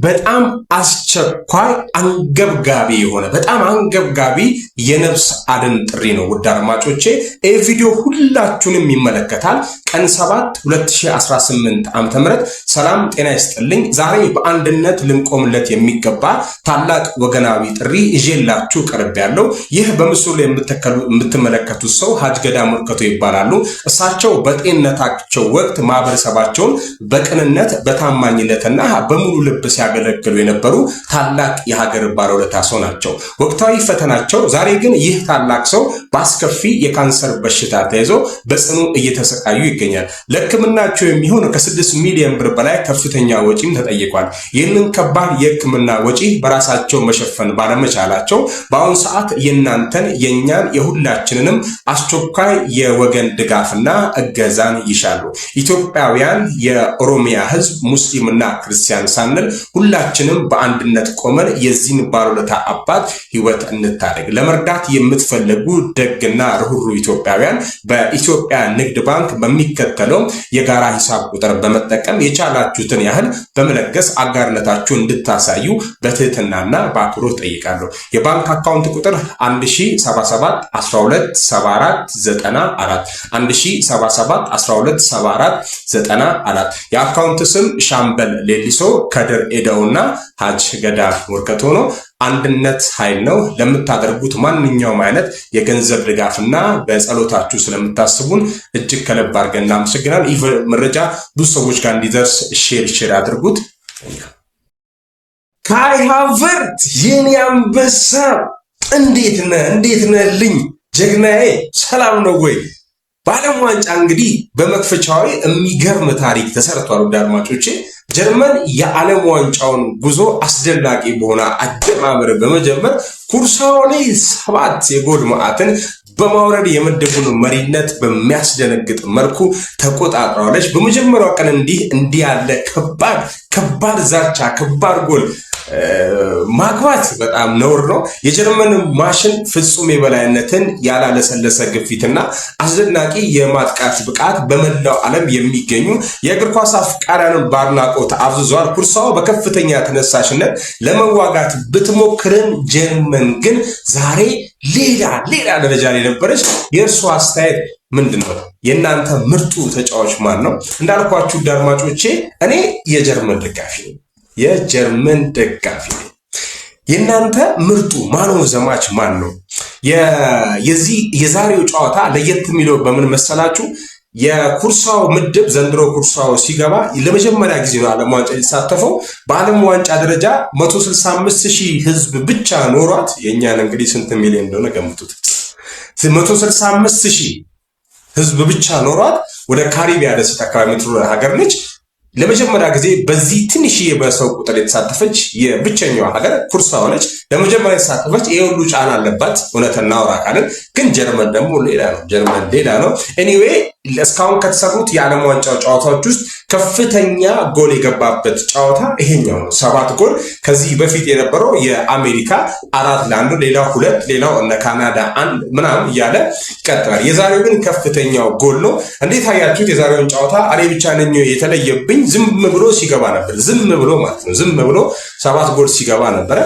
በጣም አስቸኳይ አንገብጋቢ የሆነ በጣም አንገብጋቢ የነፍስ አድን ጥሪ ነው። ውድ አድማጮቼ ይህ ቪዲዮ ሁላችሁንም ይመለከታል። ቀን 7 2018 ዓ.ም ሰላም ጤና ይስጥልኝ። ዛሬ በአንድነት ልንቆምለት የሚገባ ታላቅ ወገናዊ ጥሪ ይዤላችሁ ቀርቤያለሁ። ይህ በምስሉ ላይ የምትመለከቱት ሰው ሀጅ ገዳ ሙርከቶ ይባላሉ። እሳቸው በጤንነታቸው ወቅት ማህበረሰባቸውን በቅንነት በታማኝነትና በሙሉ ልብ ሲያገለግሉ የነበሩ ታላቅ የሀገር ባለውለታ ሰው ናቸው። ወቅታዊ ፈተናቸው ዛሬ ግን ይህ ታላቅ ሰው በአስከፊ የካንሰር በሽታ ተይዞ በጽኑ እየተሰቃዩ ይገኛል። ለሕክምናቸው የሚሆን ከ6 ሚሊዮን ብር በላይ ከፍተኛ ወጪም ተጠይቋል። ይህንን ከባድ የሕክምና ወጪ በራሳቸው መሸፈን ባለመቻላቸው በአሁኑ ሰዓት የእናንተን የእኛን የሁላችንንም አስቸኳይ የወገን ድጋፍና እገዛን ይሻሉ። ኢትዮጵያውያን፣ የኦሮሚያ ሕዝብ ሙስሊምና ክርስቲያን ሳንል ሁላችንም በአንድነት ቆመን የዚህን ባለውለታ አባት ህይወት እንታደግ። ለመርዳት የምትፈልጉ ደግና ርህሩህ ኢትዮጵያውያን በኢትዮጵያ ንግድ ባንክ በሚከተለው የጋራ ሂሳብ ቁጥር በመጠቀም የቻላችሁትን ያህል በመለገስ አጋርነታችሁን እንድታሳዩ በትህትናና በአክብሮት ጠይቃለሁ። የባንክ አካውንት ቁጥር 1077 12 74 94 1077 12 74 94 የአካውንት ስም ሻምበል ሌሊሶ ከድር ኤደውና ሀጅ ገዳ ሙርከቶ ነው። አንድነት ኃይል ነው። ለምታደርጉት ማንኛውም አይነት የገንዘብ ድጋፍና በጸሎታችሁ ስለምታስቡን እጅግ ከልብ አድርገን እናመሰግናለን። ይህ መረጃ ብዙ ሰዎች ጋር እንዲደርስ ሼር አድርጉት። ካይ ሃቨርት የኔ አንበሳ እንዴት ነህልኝ ጀግናዬ፣ ሰላም ነው ወይ? በዓለም ዋንጫ እንግዲህ በመክፈቻው የሚገርም ታሪክ ተሰርቷል። ውድ አድማጮቼ ጀርመን የዓለም ዋንጫውን ጉዞ አስደናቂ በሆነ አጀማመር በመጀመር ኩርሳው ላይ 7 የጎል ማዕትን በማውረድ የምድቡን መሪነት በሚያስደነግጥ መልኩ ተቆጣጥራለች። በመጀመሪያው ቀን እንዲህ ያለ ከባድ ዛቻ፣ ከባድ ጎል ማግባት በጣም ነውር ነው። የጀርመን ማሽን ፍጹም የበላይነትን ያላለሰለሰ ግፊትና አስደናቂ የማጥቃት ብቃት በመላው ዓለም የሚገኙ የእግር ኳስ አፍቃሪያንን በአድናቆት አብዝዟል። ኩርሳው በከፍተኛ ተነሳሽነት ለመዋጋት ብትሞክርም ጀርመን ግን ዛሬ ሌላ ደረጃ ላይ ነበረች። የእርሱ አስተያየት ምንድን ነው? የእናንተ ምርጡ ተጫዋች ማን ነው? እንዳልኳችሁ አድማጮቼ እኔ የጀርመን ደጋፊ ነኝ። የእናንተ ምርጡ ማን ነው? ዘማች ማን ነው? የዛሬው ጨዋታ ለየት የሚለው በምን መሰላችሁ? የኩርሳው ምድብ ዘንድሮ ኩርሳው ሲገባ ለመጀመሪያ ጊዜ ነው ዓለም ዋንጫ የተሳተፈው። በዓለም ዋንጫ ደረጃ 165,000 ህዝብ ብቻ ኖሯት፣ የእኛን እንግዲህ ስንት ሚሊዮን እንደሆነ ገምቱት። 165,000 ህዝብ ብቻ ኖሯት ወደ ካሪቢያ ደሴት አካባቢ የምትኖር ሀገር ነች። ለመጀመሪያ ጊዜ በዚህ ትንሽዬ በሰው ቁጥር የተሳተፈች የብቸኛዋ ሀገር ኩርሳው ነች። ለመጀመሪያ የተሳተፈች ይሄ ሁሉ ጫና አለባት። እውነት እናውራ ካልን ግን ጀርመን ደግሞ ሌላ ነው። ኤኒዌይ እስካሁን ከተሰሩት የዓለም ዋንጫው ጨዋታዎች ውስጥ ከፍተኛ ጎል የገባበት ጨዋታ ይሄኛው ነው። 7 ጎል። ከዚህ በፊት የነበረው የአሜሪካ 4-1፣ ሌላው 2፣ ሌላው እነ ካናዳ 1 ምናምን እያለ ይቀጥላል። የዛሬው ግን ከፍተኛው ጎል ነው። እንዴት አያችሁት የዛሬውን ጨዋታ? እኔ ብቻ ነኝ የተለየብኝ? ዝም ብሎ ሲገባ ነበር። ዝም ብሎ 7 ጎል ሲገባ ነበረ።